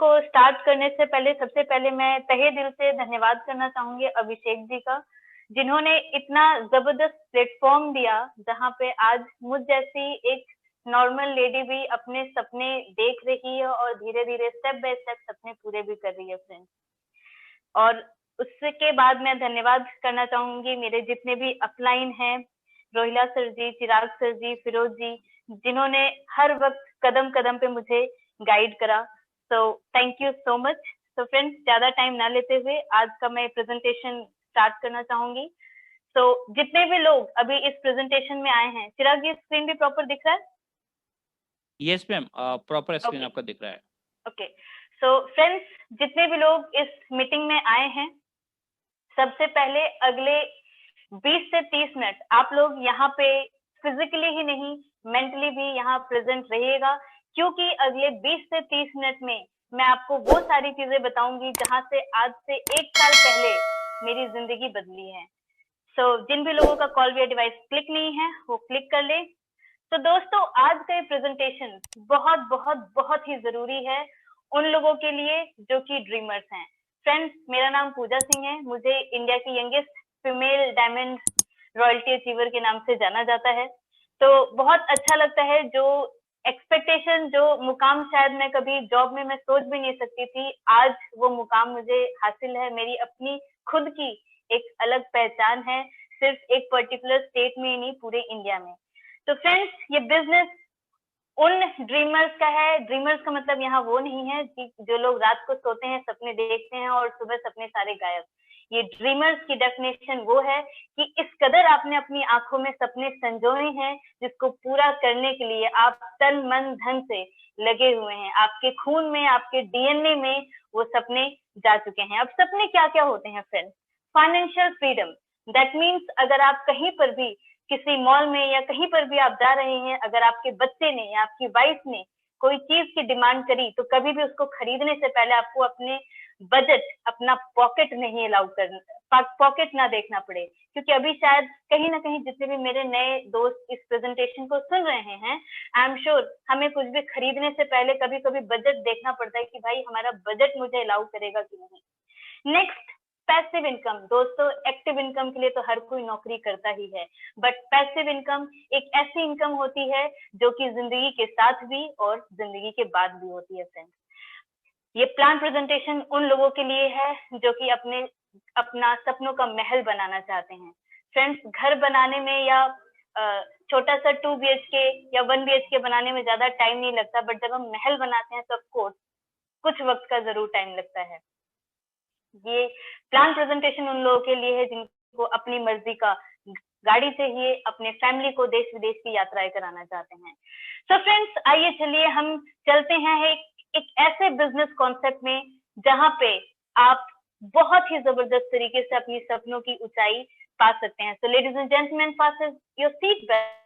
को स्टार्ट करने से पहले सबसे पहले मैं तहे दिल से धन्यवाद करना चाहूंगी अभिषेक जी का, जिन्होंने इतना जबरदस्त प्लेटफॉर्म दिया जहां पे आज मुझ जैसी एक नॉर्मल लेडी भी अपने सपने देख रही है और धीरे धीरे स्टेप बाय स्टेप सपने पूरे भी कर रही है फ्रेंड्स। और उसके बाद मैं धन्यवाद करना चाहूंगी मेरे जितने भी अपलाइन हैं, रोहिला सर जी, चिराग सर जी, फिरोज जी, जिन्होंने हर वक्त कदम कदम पे मुझे गाइड करा। So thank you so much. तो फ्रेंड्स, ज्यादा टाइम ना लेते हुए आज का मैं प्रेजेंटेशन स्टार्ट करना चाहूंगी। तो जितने भी लोग अभी इस प्रेजेंटेशन में आए हैं, चिराग जी स्क्रीन भी प्रॉपर दिख रहा है? यस मैम, प्रॉपर स्क्रीन आपका दिख रहा है। ओके। सो फ्रेंड्स, जितने भी लोग इस मीटिंग में आए हैं, सबसे पहले अगले 20 से 30 मिनट आप लोग यहाँ पे फिजिकली ही नहीं मेंटली भी यहाँ प्रेजेंट रहिएगा, क्योंकि अगले 20 से 30 मिनट में मैं आपको वो सारी चीजें बताऊंगी जहां से आज से 1 साल पहले मेरी जिंदगी बदली है। सो जिन भी लोगों का कॉल वे डिवाइस क्लिक नहीं है वो क्लिक कर ले। तो दोस्तों, आज का ये प्रेजेंटेशन बहुत बहुत बहुत ही जरूरी है उन लोगों के लिए जो कि ड्रीमर्स हैं। फ्रेंड्स, मेरा नाम पूजा सिंह है, मुझे इंडिया की youngest female diamond royalty achiever के नाम से जाना जाता है। तो बहुत अच्छा लगता है, जो एक्सपेक्टेशन, जो मुकाम शायद मैं कभी जॉब में मैं सोच भी नहीं सकती थी, आज वो मुकाम मुझे हासिल है। मेरी अपनी खुद की एक अलग पहचान है, सिर्फ एक पर्टिकुलर स्टेट में ही नहीं, पूरे इंडिया में। तो फ्रेंड्स, ये बिजनेस उन ड्रीमर्स का है। ड्रीमर्स का मतलब यहाँ वो नहीं है जो लोग रात को सोते हैं, सपने देखते हैं और सुबह सपने सारे गायब। ये ड्रीमर्स की डेफिनेशन वो है कि इस कदर आपने अपनी आंखों में सपने संजोए हैं जिसको पूरा करने के लिए आप तन मन धन से लगे हुए हैं। आपके खून में, आपके डीएनए में वो सपने जा चुके हैं। अब सपने क्या क्या होते हैं friends? Financial freedom, that means अगर आप कहीं पर भी किसी मॉल में या कहीं पर भी आप जा रहे हैं, अगर आपके बच्चे ने या आपकी वाइफ ने कोई चीज की डिमांड करी, तो कभी भी उसको खरीदने से पहले आपको अपने बजट, अपना पॉकेट नहीं अलाउ करना, पॉकेट ना देखना पड़े। क्योंकि अभी शायद कहीं ना कहीं जितने भी मेरे नए दोस्त इस प्रेजेंटेशन को सुन रहे हैं, आई एम श्योर हमें कुछ भी खरीदने से पहले कभी कभी बजट देखना पड़ता है कि भाई हमारा बजट मुझे अलाउ करेगा कि नहीं। Next, passive income. दोस्तों, एक्टिव इनकम के लिए तो हर कोई नौकरी करता ही है, बट पैसिव इनकम एक ऐसी इनकम होती है जो कि जिंदगी के साथ भी और जिंदगी के बाद भी होती है फ्रेंड्स। ये प्लान प्रेजेंटेशन उन लोगों के लिए है जो कि अपना सपनों का महल बनाना चाहते हैं। फ्रेंड्स, घर बनाने में या छोटा सा 2 BHK या 1 BHK बनाने में ज्यादा टाइम नहीं लगता, बट जब हम महल बनाते हैं तो ऑफकोर्स कुछ वक्त का जरूर टाइम लगता है। ये प्लान प्रेजेंटेशन उन लोगों के लिए है जिनको अपनी मर्जी का गाड़ी चाहिए, अपने फैमिली को देश विदेश की यात्राएं कराना चाहते हैं। सो फ्रेंड्स, आइए चलिए हम चलते हैं एक ऐसे बिजनेस कॉन्सेप्ट में जहां पे आप बहुत ही जबरदस्त तरीके से अपनी सपनों की ऊंचाई पा सकते हैं। So ladies and gentleman, fasten your seat belt.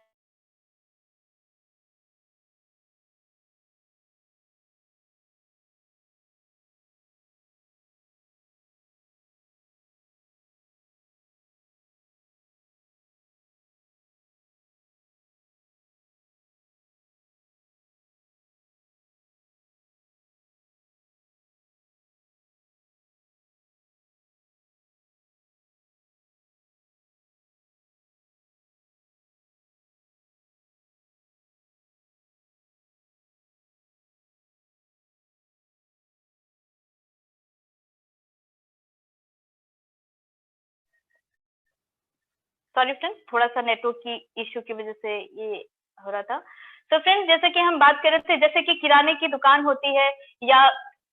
Sorry friends, थोड़ा सा नेटवर्क की इश्यू की वजह से ये हो रहा था। तो फ्रेंड्स, जैसे कि हम बात कर रहे थे, जैसे कि किराने की दुकान होती है या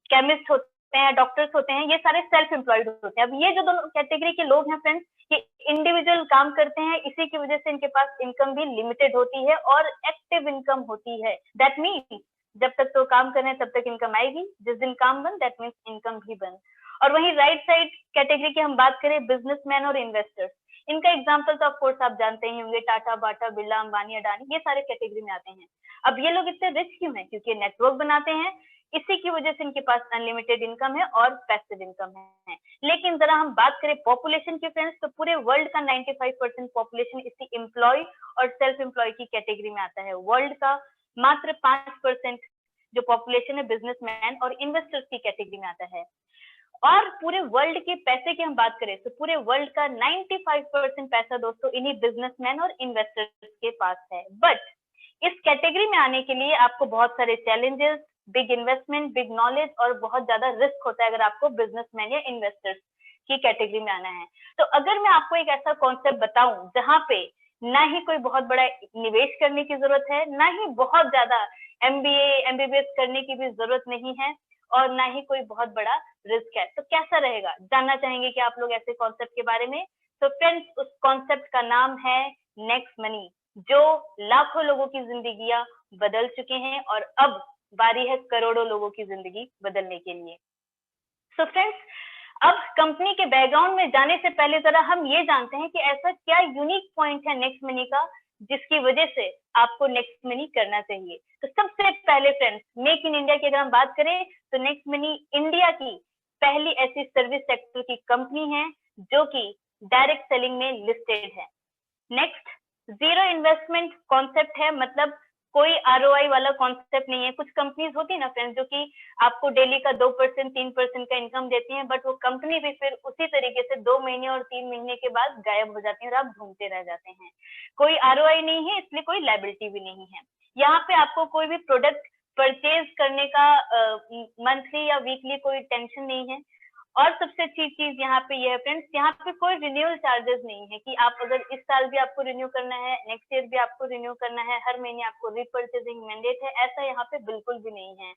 केमिस्ट होते हैं, डॉक्टर्स होते हैं, ये सारे सेल्फ एम्प्लॉयड होते हैं। अब ये जो दोनों कैटेगरी के लोग हैं फ्रेंड्स, ये इंडिविजुअल काम करते हैं, इसी की वजह से इनके पास इनकम भी लिमिटेड होती है और एक्टिव इनकम होती है। दैट मीन्स जब तक तो काम कर रहे हैं तब तक इनकम आएगी, जिस दिन काम बंद, दैट मीन्स इनकम भी बंद। और वहीं राइट साइड कैटेगरी की हम बात करें, बिजनेसमैन और इन्वेस्टर्स, इनका एग्जाम्पल तो ऑफकोर्स आप जानते ही होंगे, टाटा, बाटा, बिरला, अंबानी, अडानी, ये सारे कैटेगरी में आते हैं। अब ये लोग इतने रिच क्यों हैं? क्योंकि नेटवर्क बनाते हैं, इसी की वजह से इनके पास अनलिमिटेड इनकम है और पैसिव इनकम है। लेकिन जरा हम बात करें पॉपुलेशन की फ्रेंड्स, तो पूरे वर्ल्ड का 95% पॉपुलेशन इसी एम्प्लॉय और सेल्फ एम्प्लॉय की कैटेगरी में आता है। वर्ल्ड का मात्र 5% जो पॉपुलेशन है बिजनेसमैन और इन्वेस्टर्स की कैटेगरी में आता है। और पूरे वर्ल्ड के पैसे की हम बात करें तो पूरे वर्ल्ड का 95% पैसा दोस्तों इन्हीं बिजनेसमैन और इन्वेस्टर्स के पास है। बट इस कैटेगरी में आने के लिए आपको बहुत सारे challenges, big investment, big knowledge और बहुत ज्यादा रिस्क होता है अगर आपको बिजनेसमैन या इन्वेस्टर्स की कैटेगरी में आना है। तो अगर मैं आपको एक ऐसा कॉन्सेप्ट बताऊं जहां पे ना ही कोई बहुत बड़ा निवेश करने की जरूरत है, ना ही बहुत ज्यादा MBA MBBS करने की भी जरूरत नहीं है, और ना ही कोई बहुत बड़ा रिस्क है, तो कैसा रहेगा, जानना चाहेंगे कि आप लोग ऐसे कॉन्सेप्ट के बारे में। तो फ्रेंड्स उस कॉन्सेप्ट का नाम है नेक्स्ट मनी, जो लाखों लोगों की जिंदगियां बदल चुके हैं और अब बारी है करोड़ों लोगों की जिंदगी बदलने के लिए। सो फ्रेंड्स, अब कंपनी के बैकग्राउंड में जाने से पहले जरा हम ये जानते हैं कि ऐसा क्या यूनिक पॉइंट है नेक्स्ट मनी का जिसकी वजह से आपको नेक्स्ट मनी करना चाहिए। तो सबसे पहले फ्रेंड्स, मेक इन इंडिया की अगर हम बात करें तो नेक्स्ट मनी इंडिया की पहली ऐसी सर्विस सेक्टर की कंपनी है जो कि डायरेक्ट सेलिंग में लिस्टेड है। नेक्स्ट, जीरो इन्वेस्टमेंट कॉन्सेप्ट है, मतलब कोई ROI वाला कॉन्सेप्ट नहीं है। कुछ कंपनीज होती है ना फ्रेंड्स जो कि आपको डेली का 2% 3% का इनकम देती हैं, बट वो कंपनी भी फिर उसी तरीके से 2 महीने और 3 महीने के बाद गायब हो जाती है और आप ढूंढते रह जाते हैं। कोई ROI नहीं है, इसलिए कोई लायबिलिटी भी नहीं है। यहाँ पे आपको कोई भी प्रोडक्ट परचेज करने का मंथली या वीकली कोई टेंशन नहीं है। और सबसे अच्छी चीज यहाँ पे ये है फ्रेंड्स, यहाँ पे कोई रिन्यूअल चार्जेस नहीं है कि आप अगर इस साल भी आपको रिन्यू करना है, नेक्स्ट ईयर भी आपको रिन्यू करना है, हर महीने आपको रीपर्चेजिंग मैंडेट है, ऐसा यहाँ पे बिल्कुल भी नहीं है।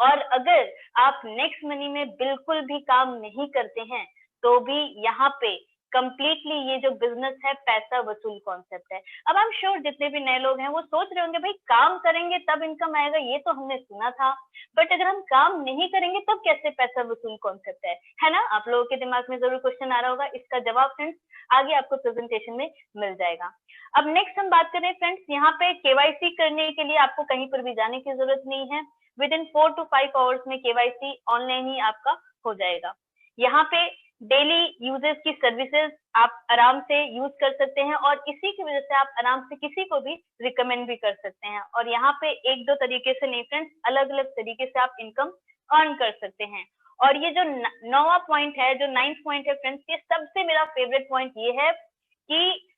और अगर आप नेक्स्ट मनी में बिल्कुल भी काम नहीं करते हैं तो भी यहाँ पे कंप्लीटली ये जो बिजनेस है पैसा वसूल कॉन्सेप्ट है। अब आई एम श्योर जितने भी नए लोग हैं वो सोच रहे होंगे भाई काम करेंगे तब इनकम आएगा, ये तो हमने सुना था, बट अगर हम काम नहीं करेंगे तब कैसे पैसा वसूल कॉन्सेप्ट है ना। आप लोगों के दिमाग में जरूर क्वेश्चन आ रहा होगा, इसका जवाब फ्रेंड्स आगे आपको प्रेजेंटेशन में मिल जाएगा। अब नेक्स्ट हम बात करें फ्रेंड्स, यहाँ पे KYC करने के लिए आपको कहीं पर भी जाने की जरूरत नहीं है। विद इन 4 to 5 आवर्स में KYC ऑनलाइन ही आपका हो जाएगा। यहाँ पे डेली यूजर्स की सर्विसेज आप आराम से यूज कर सकते हैं और इसी की वजह से आप आराम से किसी को भी रिकमेंड भी कर सकते हैं। और यहाँ पे एक दो तरीके से नहीं फ्रेंड्स, अलग अलग तरीके से आप इनकम अर्न कर सकते हैं। और ये जो 9वां पॉइंट है, जो 9th पॉइंट है फ्रेंड्स, ये सबसे मेरा फेवरेट पॉइंट ये है कि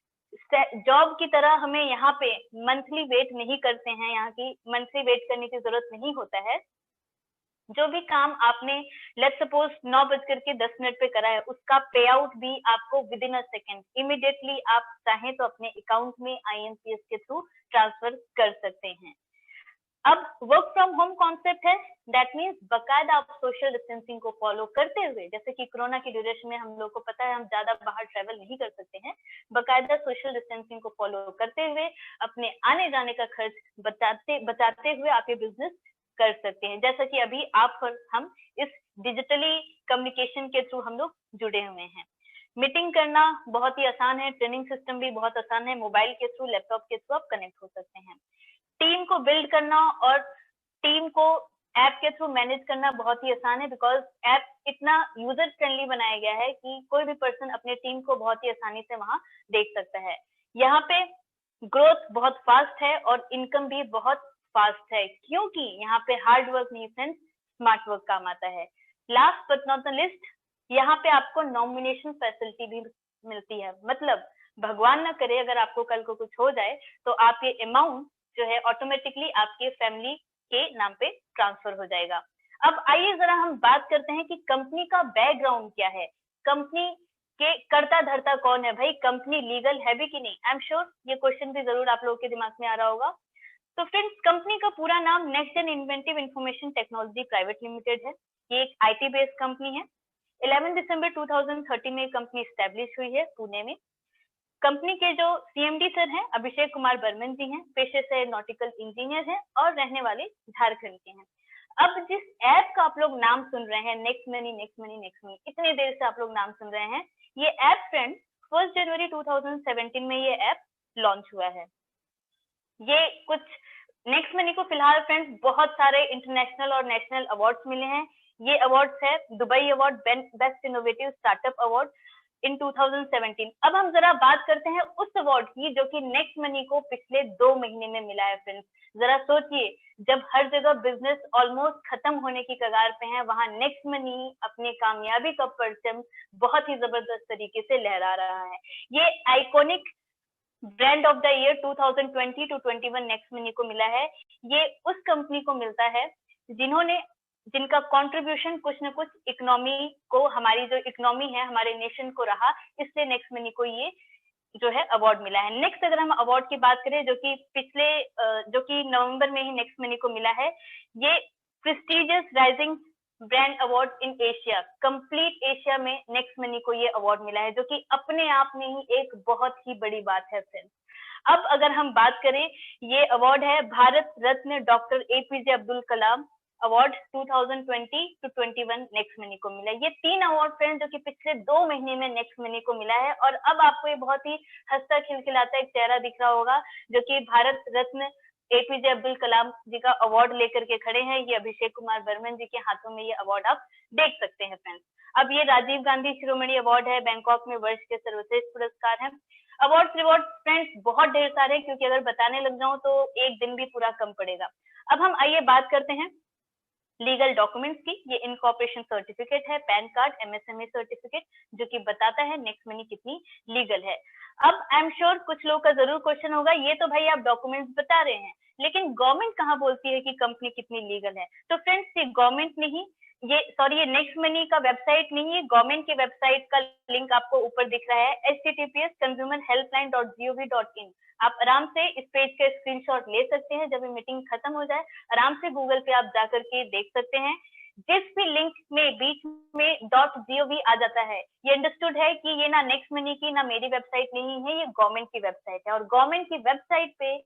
जॉब की तरह हमें यहाँ पे मंथली वेट नहीं करते हैं, यहाँ की मंथली वेट करने की जरूरत नहीं होता है। जो भी काम आपने लेट्स सपोज 9:10 पे करा है, उसका पे आउट भी आपको with in a second immediately आप चाहें तो अपने अकाउंट में IMPS के थ्रू ट्रांसफर कर सकते हैं। अब वर्क फ्रॉम होम कॉन्सेप्ट है, दैट मीन्स बकायदा आप सोशल डिस्टेंसिंग को फॉलो करते हुए, जैसे कि कोरोना की ड्यूरेशन में हम लोग को पता है हम ज्यादा बाहर ट्रेवल नहीं कर सकते हैं, बकायदा सोशल डिस्टेंसिंग को फॉलो करते हुए अपने आने जाने का खर्च बचाते हुए आप ये बिजनेस कर सकते हैं। जैसा कि अभी आप और हम इस डिजिटली कम्युनिकेशन के थ्रू हम लोग जुड़े हुए हैं। मीटिंग करना बहुत ही आसान है, ट्रेनिंग सिस्टम भी बहुत आसान है, मोबाइल के थ्रू लैपटॉप के थ्रू आप कनेक्ट हो सकते हैं। टीम को बिल्ड करना और टीम को ऐप के थ्रू मैनेज करना बहुत ही आसान है, बिकॉज ऐप इतना यूजर फ्रेंडली बनाया गया है कि कोई भी पर्सन अपने टीम को बहुत ही आसानी से वहां देख सकता है। यहाँ पे ग्रोथ बहुत फास्ट है और इनकम भी बहुत फास्ट है, क्योंकि यहाँ पे हार्ड वर्क नहीं फ्रेंड्स, स्मार्ट वर्क काम आता है। Last but not the list, यहाँ पे आपको नॉमिनेशन फैसिलिटी भी मिलती है, मतलब भगवान ना करे अगर आपको कल को कुछ हो जाए तो आप ये अमाउंट जो है ऑटोमेटिकली आपके फैमिली के नाम पे ट्रांसफर हो जाएगा। अब आइए जरा हम बात करते हैं कि कंपनी का बैकग्राउंड क्या है, कंपनी के कर्ता धर्ता कौन है, भाई कंपनी लीगल है भी कि नहीं। आई एम श्योर ये क्वेश्चन भी जरूर आप लोगों के दिमाग में आ रहा होगा। तो फ्रेंड्स, कंपनी का पूरा नाम Next Gen Inventive Information Technology Private Limited है। ये एक IT बेस्ड कंपनी है। 11 दिसंबर 2013 में कंपनी स्टैब्लिश हुई है पुणे में। कंपनी के जो CMD सर हैं अभिषेक कुमार बर्मन जी हैं, पेशे से नॉटिकल इंजीनियर हैं और रहने वाले झारखंड के हैं। अब जिस ऐप का आप लोग नाम सुन रहे हैं, next money next money next money, इतनी देर से आप लोग नाम सुन रहे हैं, ये ऐप फ्रेंड्स 1 जनवरी 2017 में ये ऐप लॉन्च हुआ है। ये कुछ नेक्स्ट मनी को फिलहाल फ्रेंड्स बहुत सारे इंटरनेशनल और नेशनल अवार्ड्स मिले हैं। ये अवार्ड्स है Dubai award, best innovative startup award, in 2017। अब हम जरा बात करते हैं उस अवार्ड की जो कि नेक्स्ट मनी को पिछले 2 महीने में मिला है फ्रेंड्स। जरा सोचिए, जब हर जगह बिजनेस ऑलमोस्ट खत्म होने की कगार पे है, वहां नेक्स्ट मनी अपनी कामयाबी का परचम बहुत ही जबरदस्त तरीके से लहरा रहा है। ये iconic brand of the year 2020 to 21 Next Money को मिला है। ये उस कंपनी को मिलता है जिनका कंट्रीब्यूशन कुछ न कुछ इकोनॉमी को, हमारी जो इकोनॉमी है हमारे नेशन को रहा, इसलिए नेक्स्ट मनी को ये जो है अवार्ड मिला है। नेक्स्ट अगर हम अवार्ड की बात करें जो कि नवंबर में ही नेक्स्ट मनी को मिला है, ये prestigious rising brand award in Asia, complete Asia में नेक्स्ट मनी को ये अवार्ड मिला है, जो कि अपने आप में ही एक बहुत ही बड़ी बात है फ्रेंड्स। अब अगर हम बात करें, ये अवार्ड है Bharat Ratna doctor APJ Abdul Kalam award 2020 to 21 Next Money को मिला है। ये 3 अवार्ड फ्रेंड्स जो कि पिछले 2 महीने में नेक्स्ट मनी को मिला है। और अब आपको ये बहुत ही हंसता खिलखिलाता एक चेहरा दिख रहा होगा जो कि भारत रत्न एपीजे अब्दुल कलाम जी का अवार्ड लेकर के खड़े हैं। ये अभिषेक कुमार बर्मन जी के हाथों में ये अवार्ड आप देख सकते हैं फ्रेंड्स। अब ये राजीव गांधी शिरोमणि अवार्ड है, बैंकॉक में वर्ष के सर्वश्रेष्ठ पुरस्कार है। अवार्ड रिवॉर्ड फ्रेंड्स बहुत ढेर सारे, क्योंकि अगर बताने लग जाऊं तो एक दिन भी पूरा कम पड़ेगा। अब हम आइए बात करते हैं लीगल डॉक्यूमेंट्स की। ये इनकॉर्पोरेशन सर्टिफिकेट है, पैन कार्ड, एमएसएमई सर्टिफिकेट, जो कि बताता है नेक्स्ट मनी कितनी लीगल है। अब आई एम श्योर कुछ लोगों का जरूर क्वेश्चन होगा, ये तो भाई आप डॉक्यूमेंट्स बता रहे हैं, लेकिन गवर्नमेंट कहाँ बोलती है कि कंपनी कितनी लीगल है? तो फ्रेंड्स ये गवर्नमेंट नहीं, ये नेक्स्ट मनी का वेबसाइट नहीं है, गवर्नमेंट की वेबसाइट का लिंक आपको ऊपर दिख रहा है, https:/consumerhelpline.gov.in। आप आराम से इस पेज का स्क्रीनशॉट ले सकते हैं। जब ये मीटिंग खत्म हो जाए आराम से गूगल पे आप जाकर के देख सकते हैं। जिस भी लिंक में बीच में .gov आ जाता है, ये अंडरस्टूड है कि ये ना नेक्स्ट मनी की ना मेरी वेबसाइट नहीं है, ये गवर्नमेंट की वेबसाइट है। और गवर्नमेंट की वेबसाइट पे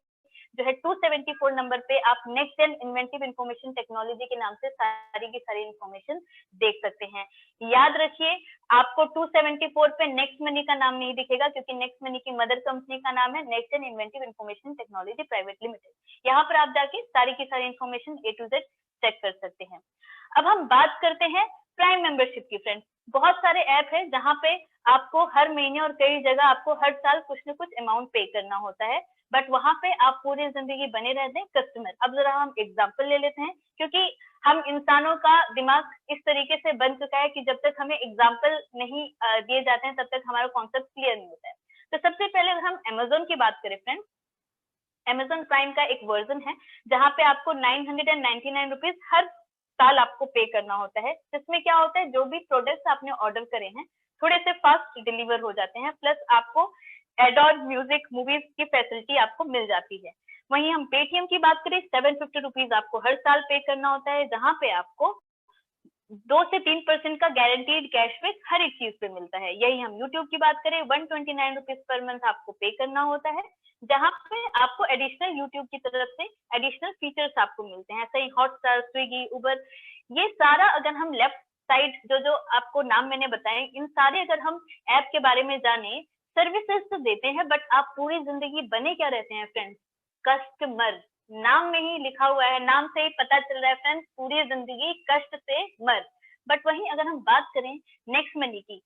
जो है 274 नंबर पे आप Next Gen Inventive Information Technology के नाम से सारी की सारी इंफॉर्मेशन देख सकते हैं। याद रखिए, आपको 274 पे नेक्स्ट मनी का नाम नहीं दिखेगा, क्योंकि नेक्स्ट मनी की मदर कंपनी का नाम है Next Gen Inventive Information Technology Private Limited. यहाँ पर आप जाके सारी की सारी information A to Z check कर सकते हैं। अब हम बात करते हैं प्राइम मेंबरशिप की फ्रेंड्स। बहुत सारे ऐप है जहाँ पे आपको हर महीने और कई जगह आपको हर साल कुछ न कुछ अमाउंट पे करना होता है, बट वहां पे आप पूरी जिंदगी बने रहते हैं कस्टमर। अब जरा हम एग्जांपल ले लेते हैं, क्योंकि हम इंसानों का दिमाग इस तरीके से बन चुका है कि जब तक हमें एग्जांपल नहीं दिए जाते हैं तब तक हमारा कॉन्सेप्ट क्लियर नहीं होता है। तो सबसे पहले अगर हम अमेजोन की बात करें फ्रेंड्स, अमेजोन प्राइम का एक वर्जन है जहाँ पे आपको 999 रुपीज हर साल आपको पे करना होता है। जिसमें क्या होता है, जो भी प्रोडक्ट्स आपने ऑर्डर करे हैं थोड़े से फास्ट डिलीवर हो जाते हैं, प्लस आपको एड-ऑन म्यूजिक मूवीज की फैसिलिटी आपको मिल जाती है। वहीं हम पेटीएम की बात करें, 750 रुपीज आपको हर साल पे करना होता है, जहाँ पे आपको 2 से 3% का गारंटीड कैशबैक हर एक चीज पे मिलता है। यही हम यूट्यूब की बात करें, 129 रुपीज पर मंथ आपको पे करना होता है, जहाँ पे आपको एडिशनल यूट्यूब की तरफ से एडिशनल फीचर्स आपको मिलते हैं। ऐसे ही हॉटस्टार, स्विगी, उबर, ये सारा अगर हम लेफ्ट साइड जो आपको नाम मैंने बताए, इन सारे अगर हम ऐप के बारे में जाने, सर्विसेज तो देते हैं, बट आप पूरी जिंदगी बने क्या रहते हैं फ्रेंड्स? कस्टमर। नाम में ही लिखा हुआ है, नाम से ही पता चल रहा है फ्रेंड्स, पूरी जिंदगी कष्ट से मर। बट वहीं अगर हम बात करें नेक्स्ट मनी की,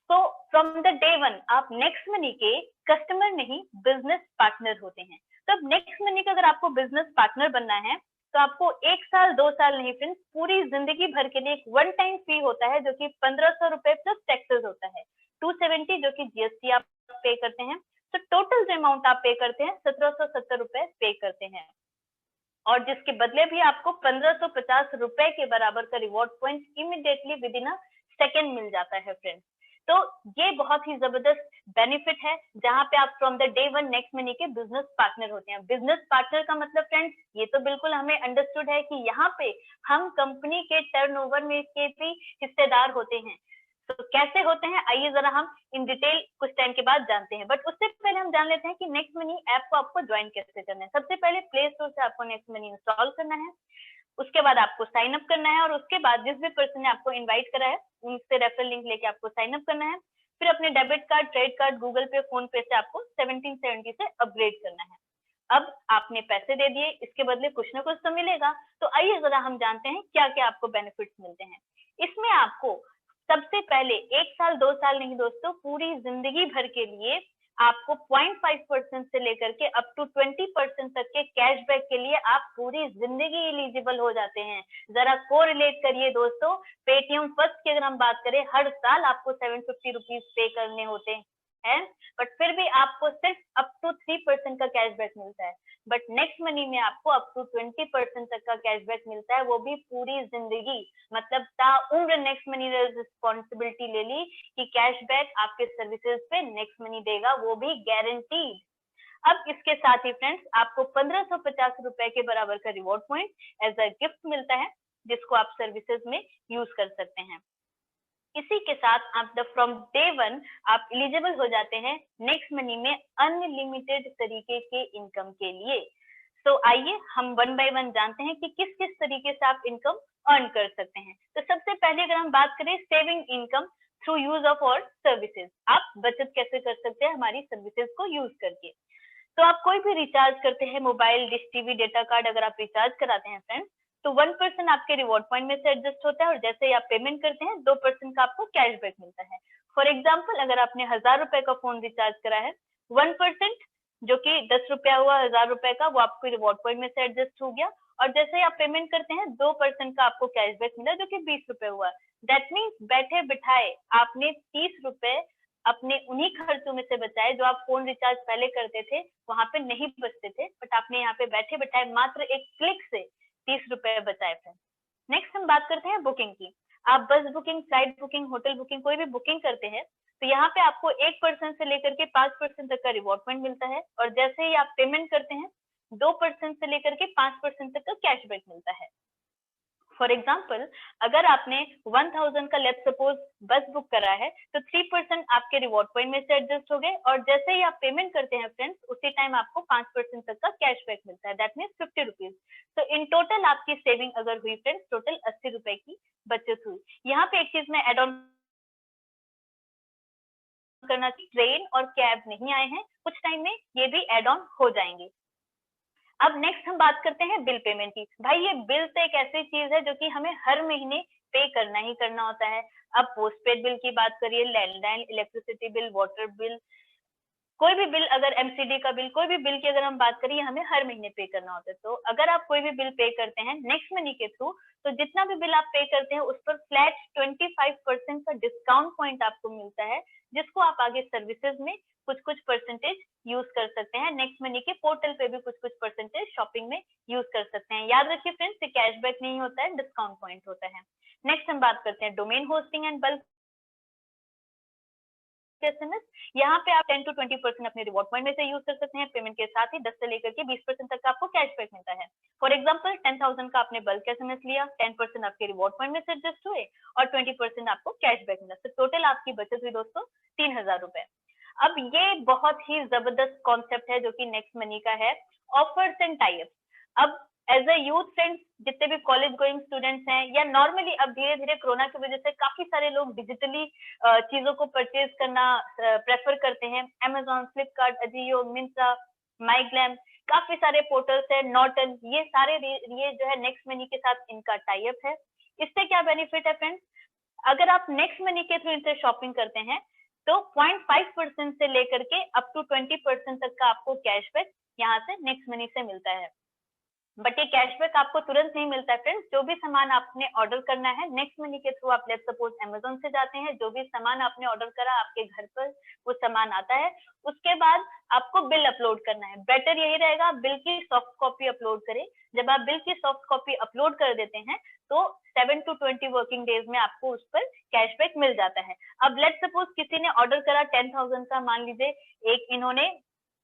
तो फ्रॉम द डे वन आप नेक्स्ट मनी के कस्टमर नहीं बिजनेस पार्टनर होते हैं। तो अब नेक्स्ट मनी का अगर आपको बिजनेस पार्टनर बनना है तो आपको 1 साल 2 साल नहीं फ्रेंड्स, पूरी जिंदगी भर के लिए एक वन टाइम फी होता है, जो कि 1500 रुपए प्लस टैक्सेस होता है, 270 जो कि जीएसटी आप पे करते हैं। तो टोटल जो अमाउंट आप पे करते हैं 1770 रुपए पे करते हैं, और जिसके बदले भी आपको 1550 रुपए के बराबर का reward point immediately within a second मिल जाता है फ्रेंड्स। तो ये बहुत ही जबरदस्त बेनिफिट है, जहां पे आप from the day one next money के बिजनेस पार्टनर होते हैं। बिजनेस पार्टनर का मतलब फ्रेंड्स, ये तो बिल्कुल हमें अंडरस्टूड है कि यहाँ पे हम कंपनी के टर्नओवर में के भी हिस्सेदार होते हैं। तो कैसे होते हैं, आइए जरा हम इन डिटेल कुछ टाइम के बाद जानते हैं। बट उससे पहले हम जान लेते हैं कि नेक्स्ट मनी ऐप को आपको ज्वाइन कैसे करना है। सबसे पहले प्ले स्टोर से आपको नेक्स्ट मनी इंस्टॉल करना है, उसके बाद आपको साइन अप करना है, और उसके बाद जिस भी पर्सन ने आपको इनवाइट करा है उनसे रेफरल लिंक लेके आपको साइन अप करना है। फिर अपने debit card, credit card, Google पे, फोन पे से आपको 1770 से अपग्रेड करना है। अब आपने पैसे दे दिए, इसके बदले कुछ ना कुछ तो मिलेगा। तो आइए जरा हम जानते हैं क्या क्या आपको बेनिफिट्स मिलते हैं। इसमें आपको सबसे पहले 1 साल 2 साल नहीं दोस्तों, पूरी जिंदगी भर के लिए आपको 0.5% से लेकर के अप टू 20% तक के कैशबैक के लिए आप पूरी जिंदगी एलिजिबल हो जाते हैं। जरा कोरिलेट करिए दोस्तों, पेटीएम फर्स्ट की अगर हम बात करें, हर साल आपको 750 रुपीज पे करने होते हैं, बट फिर भी आपको सिर्फ अप टू 3% का कैशबैक मिलता है। बट नेक्स्ट मनी में आपको अप टू 20% तक का कैशबैक मिलता है, वो भी पूरी जिंदगी। मतलब ताउम्र नेक्स्ट मनी ने रिस्पॉन्सिबिलिटी ले ली कि कैशबैक आपके सर्विसेज पे नेक्स्ट मनी देगा, वो भी गारंटीड। अब इसके साथ ही फ्रेंड्स आपको 1550 रुपए के बराबर का reward point as a gift मिलता है, जिसको आप सर्विसेज में यूज कर सकते हैं। इसी के साथ आप फ्रॉम डे 1 आप एलिजिबल हो जाते हैं नेक्स्ट मनी में अनलिमिटेड तरीके के इनकम के लिए। तो आइए हम वन बाय वन जानते हैं कि किस किस तरीके से आप इनकम अर्न कर सकते हैं। तो सबसे पहले अगर हम बात करें saving income through use of our services, आप बचत कैसे कर सकते हैं हमारी सर्विसेज को यूज करके। तो आप कोई भी रिचार्ज करते हैं, mobile, dish TV, data card अगर आप रिचार्ज कराते हैं फ्रेंड्स, तो 1% आपके रिवॉर्ड पॉइंट में से एडजस्ट होता है, और जैसे ही आप पेमेंट करते हैं 2% का आपको कैशबैक मिलता है। फॉर एग्जाम्पल, अगर आपने 1000 रुपए का फोन रिचार्ज करा है, 1% जो कि 10 रुपया हुआ 1000 रुपए का, वो आपको रिवॉर्ड पॉइंट में से एडजस्ट हो गया, और जैसे ही आप पेमेंट करते हैं 2% का आपको कैशबैक मिला, जो कि 20 रुपए हुआ। दैट मीन्स बैठे बिठाए आपने 30 रुपए अपने उन्हीं खर्चों में से बचाए जो आप फोन रिचार्ज पहले करते थे, वहां पे नहीं बचते थे, बट आपने यहाँ पे बैठे बिठाए मात्र एक क्लिक से 30 रुपए बचाए थे। नेक्स्ट हम बात करते हैं बुकिंग की। आप बस booking, flight booking, hotel booking, कोई भी बुकिंग करते हैं, तो यहाँ पे आपको 1% से लेकर के 5% तक का रिवॉर्ड पॉइंट मिलता है, और जैसे ही आप पेमेंट करते हैं 2% से लेकर के 5% तक का कैशबैक मिलता है। फॉर एग्जाम्पल, अगर आपने 1000 का लेट्स सपोज बस बुक करा है, तो 3% आपके रिवॉर्ड पॉइंट में से एडजस्ट हो गए, और जैसे ही आप पेमेंट करते हैं फ्रेंड्स, उसी टाइम आपको 5% तक का कैशबैक मिलता है, दैट मीन्स 50 रुपीज। तो इन टोटल आपकी सेविंग अगर हुई फ्रेंड्स, टोटल 80 रुपए की बचत हुई। यहाँ पे एक चीज में एड ऑन करना, ट्रेन और कैब नहीं आए हैं, कुछ टाइम में ये भी एड ऑन हो जाएंगे। अब नेक्स्ट हम बात करते हैं बिल पेमेंट की। भाई ये बिल तो एक ऐसी चीज है जो कि हमें हर महीने पे करना ही करना होता है। अब पोस्टपेड बिल की बात करिए, landline, electricity bill, water bill, कोई भी बिल, अगर एमसीडी का बिल, कोई भी बिल की अगर हम बात करें, हमें हर महीने पे करना होता है। तो अगर आप कोई भी बिल पे करते हैं नेक्स्ट मनी के थ्रू, तो जितना भी बिल आप पे करते हैं उस पर फ्लैट 25% का डिस्काउंट पॉइंट आपको मिलता है, जिसको आप आगे सर्विसेज में कुछ कुछ परसेंटेज यूज कर सकते हैं। नेक्स्ट मनी के पोर्टल पे भी कुछ कुछ परसेंटेज शॉपिंग में यूज कर सकते हैं। याद रखिए फ्रेंड्स, ये कैशबैक नहीं होता है, डिस्काउंट पॉइंट होता है। नेक्स्ट हम बात करते हैं domain hosting and bulk SMS. यहाँ पे आप 10 to 20% अपने रिवॉर्ड पॉइंट में से यूज कर सकते हैं। पेमेंट के साथ ही 10 से लेकर के 20% तक का आपको कैशबैक मिलता है। फॉर एग्जांपल, 10,000 का आपने बल्क एसएमएस लिया, 10% आपके रिवॉर्ड पॉइंट में से एडजस्ट हुए, और 20% आपको कैशबैक मिला। तो टोटल आपकी बचत हुई दोस्तों 3000 रुपए। अब ये बहुत ही जबरदस्त कॉन्सेप्ट है जो कि नेक्स्ट मनी का है, ऑफर्स एंड टाइप। अब एज अ यूथ फ्रेंड्स, जितने भी कॉलेज गोइंग स्टूडेंट्स हैं, या नॉर्मली अब धीरे धीरे कोरोना की वजह से काफी सारे लोग डिजिटली चीजों को परचेज करना प्रेफर करते हैं। अमेजोन, फ्लिपकार्ट, अजियो, मिंत्रा, माईग्लैम, काफी सारे पोर्टल्स है, नॉर्टन, ये सारे ये जो है नेक्स्ट मनी के साथ इनका टाई अप है। इससे क्या बेनिफिट है फ्रेंड्स, अगर आप नेक्स्ट मनी के थ्रू इनसे शॉपिंग करते हैं, तो 0.5% से लेकर के अप टू 20% तक का आपको कैशबैक यहाँ से नेक्स्ट मनी से मिलता है। बट ये कैशबैक आपको तुरंत नहीं मिलता है फ्रेंड्स। जो भी सामान आपने ऑर्डर करना है नेक्स्ट मनी के थ्रू, आप लेट्स सपोज अमेजोन से जाते हैं, जो भी सामान आपने ऑर्डर करा आपके घर पर वो सामान आता है, उसके बाद आपको बिल अपलोड करना है। बेटर यही रहेगा आप बिल की सॉफ्ट कॉपी अपलोड करें। जब आप बिल की सॉफ्ट कॉपी अपलोड कर देते हैं, तो 7 to 20 वर्किंग डेज में आपको उस पर कैशबैक मिल जाता है। अब लेट्स सपोज किसी ने ऑर्डर करा 10,000 का, मान लीजिए एक इन्होंने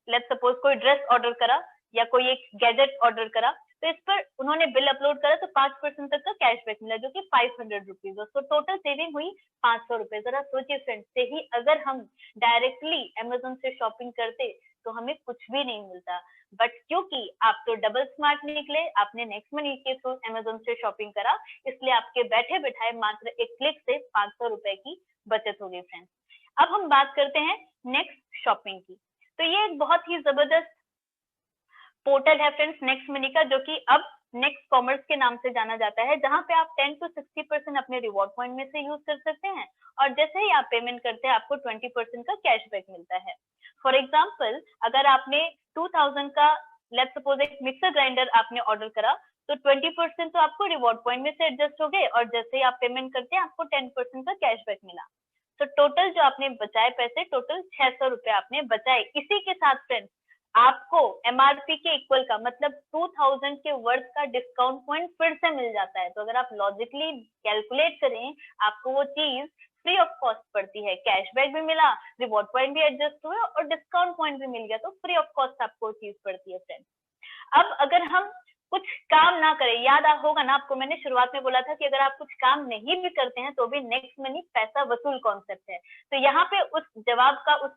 लेट्स सपोज कोई ड्रेस ऑर्डर करा या कोई एक गैजेट ऑर्डर करा, तो इस पर उन्होंने बिल अपलोड करा, तो 5% तक का कैशबैक मिला, जो कि 500 रुपीज। तो टोटल सेविंग हुई 500 रुपए। जरा सोचिए फ्रेंड्स, से ही अगर हम डायरेक्टली अमेजोन से शॉपिंग करते तो हमें कुछ भी नहीं मिलता, बट क्योंकि आप तो डबल स्मार्ट निकले, आपने नेक्स्ट मनी के थ्रू अमेजोन से शॉपिंग करा, इसलिए आपके बैठे बिठाए मात्र एक क्लिक से 500 रुपए की बचत हो गई फ्रेंड्स। अब हम बात करते हैं नेक्स्ट शॉपिंग की। तो ये एक बहुत ही जबरदस्त पोर्टल है फ्रेंड्स नेक्स्ट मनी का, जो कि अब नेक्स्ट कॉमर्स के नाम से जाना जाता है, जहां पे आप 10 to 60% अपने रिवॉर्ड पॉइंट में से यूज कर सकते हैं और जैसे ही आप पेमेंट करते हैं आपको 20% का कैशबैक मिलता है। फॉर एग्जाम्पल, अगर आपने 2000 का लेट्स सपोज एक मिक्सर ग्राइंडर आपने ऑर्डर करा, तो 20% तो आपको रिवॉर्ड पॉइंट में से एडजस्ट हो गए और जैसे ही आप पेमेंट करते हैं आपको 10% का कैशबैक मिला। तो टोटल जो आपने बचाए पैसे, टोटल 600 रुपए आपने बचाए। इसी के साथ फ्रेंड्स आपको एमआरपी के इक्वल का मतलब 2000 के वर्थ का डिस्काउंट पॉइंट फिर से मिल जाता है। तो अगर आप लॉजिकली कैलकुलेट करें, आपको वो चीज फ्री ऑफ कॉस्ट पड़ती है। कैशबैक भी मिला, रिवॉर्ड पॉइंट भी एडजस्ट हुए और डिस्काउंट पॉइंट भी मिल गया, तो फ्री ऑफ कॉस्ट आपको चीज पड़ती है फ्रेंड्स। अब अगर हम कुछ काम ना करें, याद होगा ना आपको, मैंने शुरुआत में बोला था कि अगर आप कुछ काम नहीं भी करते हैं तो भी नेक्स्ट मनी पैसा वसूल कॉन्सेप्ट है। तो यहाँ पे उस जवाब का उस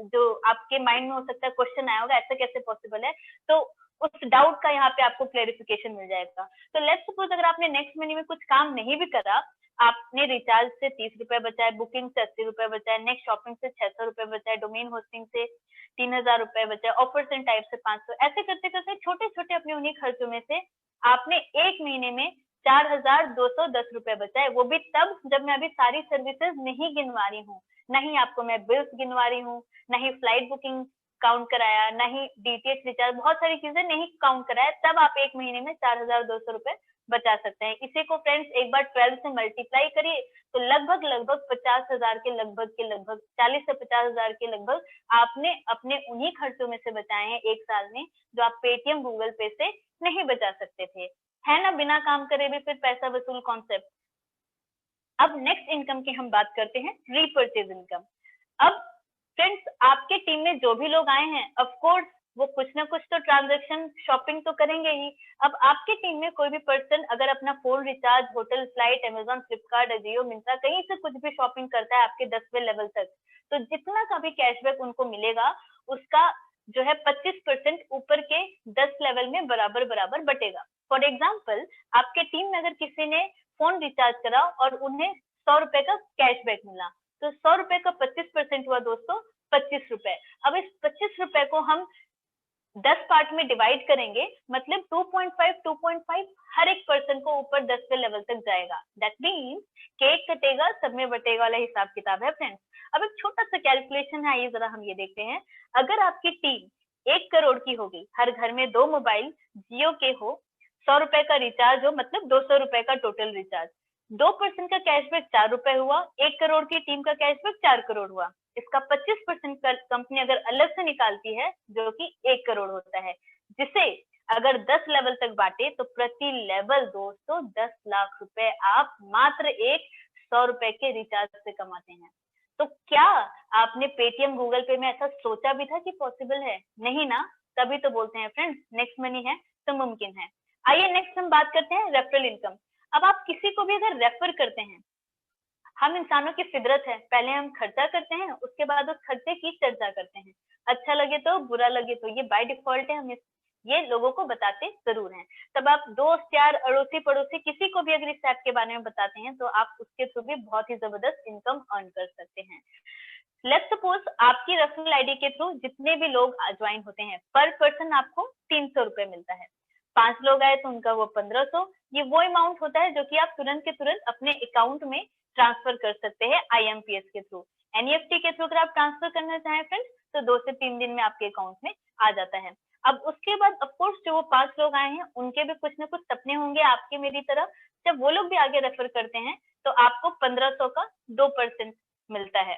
जो आपके माइंड में हो सकता है क्वेश्चन आया होगा, ऐसा कैसे पॉसिबल है, तो उस डाउट का यहाँ पे आपको क्लेरिफिकेशन मिल जाएगा। तो लेट्स सपोज अगर आपने नेक्स्ट मनी में कुछ काम नहीं भी करा, आपने रिचार्ज से 30 रुपए बचाए, बुकिंग से 80 रुपए बचाए, नेक्स्ट शॉपिंग से 600 रुपए बचाए, डोमेन होस्टिंग से 3000 रुपए बचाए, ऑफर्स एंड टाइप से 500, ऐसे करते करते छोटे छोटे अपने उन्हीं खर्चों में से आपने एक महीने में 4210 रुपए बचाए। वो भी तब जब मैं अभी सारी सर्विसेज नहीं गिनवा रही हूँ, नहीं आपको मैं बिल्स गिनवा रही हूँ, नहीं फ्लाइट बुकिंग काउंट कराया, नहीं डीटीएच रिचार्ज, बहुत सारी चीजें नहीं काउंट कराया, तब आप एक महीने में 4200 रुपए बचा सकते हैं। इसी को फ्रेंड्स एक बार 12 से मल्टीप्लाई करिए तो लगभग 50,000 के लगभग 40 से 50,000 के लगभग आपने अपने उन्हीं खर्चों में से बचाए हैं एक साल में, जो आप पेटीएम गूगल पे से नहीं बचा सकते थे, है ना। बिना काम करे भी फिर पैसा वसूल कॉन्सेप्ट। अब नेक्स्ट इनकम की हम बात करते हैं, रीपर्चेज इनकम। अब फ्रेंड्स आपके टीम में जो भी लोग आए हैं, ऑफ कोर्स वो कुछ ना कुछ तो ट्रांजैक्शन शॉपिंग तो करेंगे ही। अब आपके टीम में कोई भी पर्सन अगर अपना phone recharge, hotel, flight, Amazon, Flipkart, Ajio, Myntra, कहीं से कुछ भी शॉपिंग करता है आपके 10वें लेवल तक, तो जितना का भी कैशबैक उनको मिलेगा उसका जो है 25% ऊपर के 10 लेवल में बराबर बराबर बटेगा। फॉर एग्जाम्पल, आपके टीम में अगर किसी ने फोन रिचार्ज करा और उन्हें 100 रुपए का कैशबैक मिला, तो 100 रुपए का 25% हुआ दोस्तों 25 रुपए। अब इस 25 रुपए को हम 10 पार्ट में डिवाइड करेंगे, मतलब 2.5 हर एक पर्सन को ऊपर 10वें लेवल तक जाएगा। दैट मीन्स केक कटेगा सब में बटेगा वाला हिसाब किताब है फ्रेंड्स। अब एक छोटा सा कैलकुलेशन है, आइए जरा हम ये देखते हैं। अगर आपकी टीम 1 करोड़ की होगी, हर घर में 2 मोबाइल जियो के हो, 100 रुपए का रिचार्ज हो, मतलब 200 रुपए का टोटल रिचार्ज, 2% का कैशबैक 4 रुपए हुआ, 1 करोड़ की टीम का कैशबैक 4 करोड़ हुआ। इसका 25% कंपनी अगर अलग से निकालती है जो कि 1 करोड़ होता है, जिसे अगर 10 लेवल तक बांटे तो प्रति लेवल दोस्तों 10 लाख रुपए आप मात्र एक 100 रुपए के रिचार्ज से कमाते हैं। तो क्या आपने पेटीएम गूगल पे में ऐसा सोचा भी था कि पॉसिबल है? नहीं ना, तभी तो बोलते हैं फ्रेंड्स नेक्स्ट मनी है तो मुमकिन है। आइए नेक्स्ट हम बात करते हैं रेफरल इनकम। अब आप किसी को भी अगर रेफर करते हैं, हम इंसानों की फितरत है, पहले हम खर्चा करते हैं, उसके बाद उस खर्चे की चर्चा करते हैं, अच्छा लगे तो बुरा लगे तो, ये बाय डिफॉल्ट है, हम ये लोगों को बताते जरूर हैं। तब आप दोस्त यार अड़ोसी पड़ोसी किसी को भी अगर इस ऐप के बारे में बताते हैं तो आप उसके थ्रू भी बहुत ही जबरदस्त इनकम अर्न कर सकते हैं। लेट्स सपोज आपकी रेफरल आईडी के थ्रू जितने भी लोग ज्वाइन होते हैं, पर पर्सन आपको 300 रुपए मिलता है। 5 लोग आए तो उनका वो 1500। ये वो अमाउंट होता है जो कि आप तुरंत के तुरंत अपने अकाउंट में ट्रांसफर कर सकते हैं आईएमपीएस के थ्रू। एनईएफटी के थ्रू अगर आप ट्रांसफर करना चाहें फ्रेंड्स तो 2 से 3 दिन में आपके अकाउंट में आ जाता है। अब उसके बाद ऑफकोर्स जो वो 5 लोग आए हैं उनके भी कुछ ना कुछ सपने होंगे आपके मेरी तरह, जब वो लोग भी आगे रेफर करते हैं तो आपको 1500 का 2% मिलता है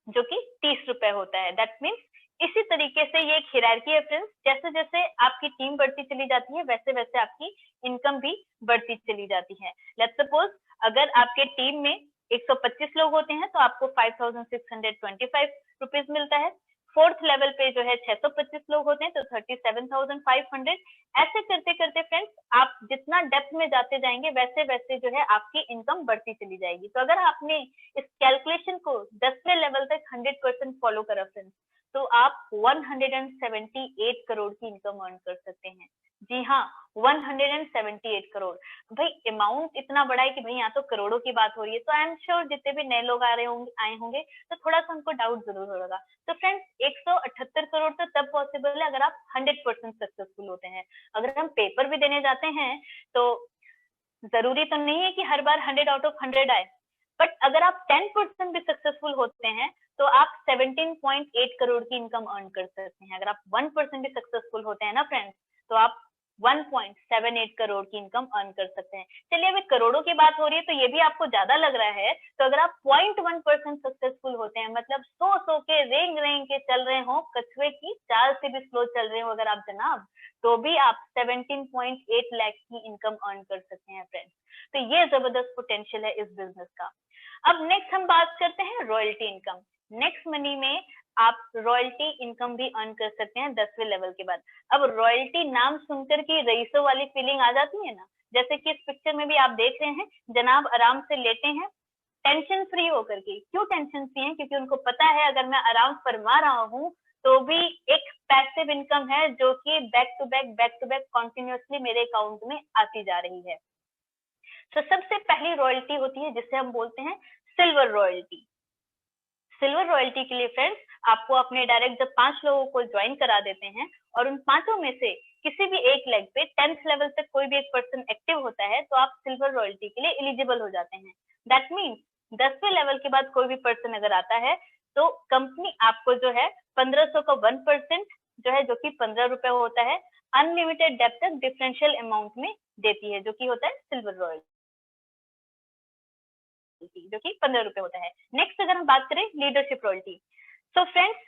जो कि 30 रुपए होता है। दैट मीन्स इसी तरीके से ये एक हिरार्की है फ्रेंड्स, जैसे जैसे आपकी टीम बढ़ती चली जाती है वैसे वैसे आपकी इनकम भी बढ़ती चली जाती है। लेट्स सपोज अगर आपके टीम में 125 लोग होते हैं तो आपको 5625 रुपीज मिलता है। 4th लेवल पे जो है 625 लोग होते हैं तो 37,500। ऐसे करते करते फ्रेंड्स आप जितना डेप्थ में जाते जाएंगे वैसे वैसे जो है आपकी इनकम बढ़ती चली जाएगी। तो अगर आपने इस कैलकुलेशन को 10वें लेवल तक 100% फॉलो करा फ्रेंड्स तो आप 178 करोड़ की इनकम अर्न कर सकते हैं। जी हाँ, 178 करोड़। भाई अमाउंट इतना बड़ा है कि भाई यहाँ तो करोड़ों की बात हो रही है, तो आई एम श्योर जितने भी नए लोग आए होंगे तो थोड़ा सा उनको डाउट जरूर होगा। तो फ्रेंड्स 178 करोड़ तो तब पॉसिबल है अगर आप 100% सक्सेसफुल होते हैं। अगर हम पेपर भी देने जाते हैं तो जरूरी तो नहीं है कि हर बार 100 आउट ऑफ 100 आए, बट अगर आप 10% भी सक्सेसफुल होते हैं तो आप 17.8 करोड़ की इनकम अर्न कर सकते हैं। अगर आप 1% भी सक्सेसफुल होते हैं ना फ्रेंड्स, तो आप 1.78 करोड़ की इनकम अर्न कर सकते हैं। चलिए अभी करोड़ों की बात हो रही है तो ये भी आपको ज्यादा लग रहा है, तो अगर आप 0.1% सक्सेसफुल होते हैं, मतलब सो के रेंग रेंग के चल रहे हो, कछुए की चाल से भी स्लो चल रहे हो अगर आप जनाब, तो भी आप 17.8 लाख की इनकम अर्न कर सकते हैं फ्रेंड्स। तो ये जबरदस्त पोटेंशियल है इस बिजनेस का। अब नेक्स्ट हम बात करते हैं रॉयल्टी इनकम। नेक्स्ट मनी में आप रॉयल्टी इनकम भी अर्न कर सकते हैं 10वें लेवल के बाद। अब रॉयल्टी नाम सुनकर की रईसों वाली फीलिंग आ जाती है ना, जैसे कि इस पिक्चर में भी आप देख रहे हैं, जनाब आराम से लेटे हैं टेंशन फ्री होकर के। क्यों टेंशन फ्री है? क्योंकि उनको पता है अगर मैं आराम फरमा रहा हूँ तो भी एक पैसिव इनकम है जो कि बैक टू बैक कॉन्टिन्यूसली मेरे अकाउंट में आती जा रही है। तो सबसे पहली रॉयल्टी होती है जिसे हम बोलते हैं सिल्वर रॉयल्टी। सिल्वर रॉयल्टी के लिए फ्रेंड्स आपको अपने डायरेक्ट जब 5 लोगों को ज्वाइन करा देते हैं और उन 5 में से किसी भी एक लेग पे 10th लेवल तक कोई भी एक पर्सन एक्टिव होता है तो आप सिल्वर रॉयल्टी के लिए एलिजिबल हो जाते हैं। दैट मीन्स 10वें लेवल के बाद कोई भी पर्सन अगर आता है तो कंपनी आपको जो है 1500 का 1% जो है, जो कि 15 रुपए होता है, अनलिमिटेड डेप्थ तक डिफरेंशियल अमाउंट में देती है, जो कि होता है सिल्वर रॉयल्टी, जो कि 15 रुपए होता है। नेक्स्ट अगर हम बात करें लीडरशिप रॉयल्टी, सो फ्रेंड्स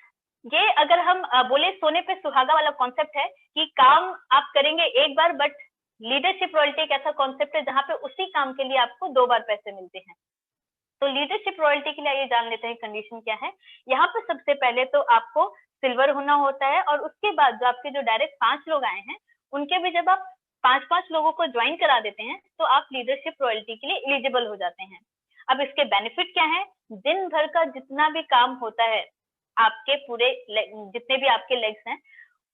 ये अगर हम बोले सोने पे सुहागा वाला कॉन्सेप्ट है कि काम आप करेंगे एक बार, बट लीडरशिप रॉयल्टी एक ऐसा कॉन्सेप्ट है जहां पे उसी काम के लिए आपको 2 बार पैसे मिलते हैं। तो लीडरशिप रॉयल्टी के लिए आइए जान लेते हैं कंडीशन क्या है। यहाँ पे सबसे पहले तो आपको सिल्वर होना होता है और उसके बाद जो आपके जो डायरेक्ट 5 लोग आए हैं उनके भी जब आप 5-5 लोगों को ज्वाइन करा देते हैं तो आप लीडरशिप रॉयल्टी के लिए एलिजिबल हो जाते हैं। अब इसके बेनिफिट क्या है? दिन भर का जितना भी काम होता है, आपके पूरे जितने भी आपके लेग्स हैं,